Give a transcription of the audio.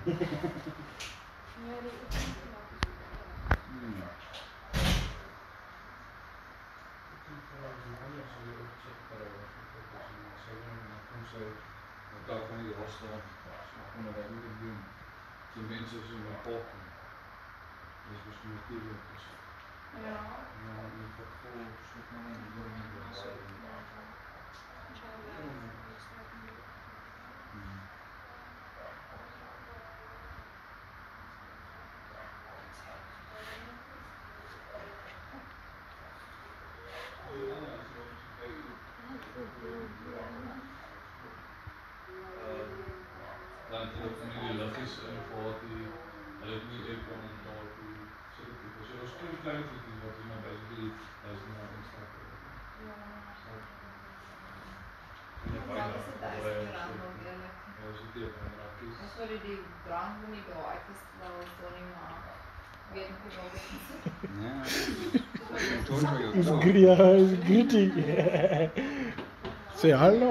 Daarvan hier was dan, konden wij niet doen. Die mensen zijn met poppen. Dus we zijn natuurlijk. Ja. Ja, die gaat vol stuk naar een doen. Dan familie dat is voor die alleen niet even van een dorp die zit dus als een klein iets wat je nou bij die als je nou instapt. Sorry, die brand niet door. Ik was wel zoning maar weet niet hoe het is. Is gritty. Say hello.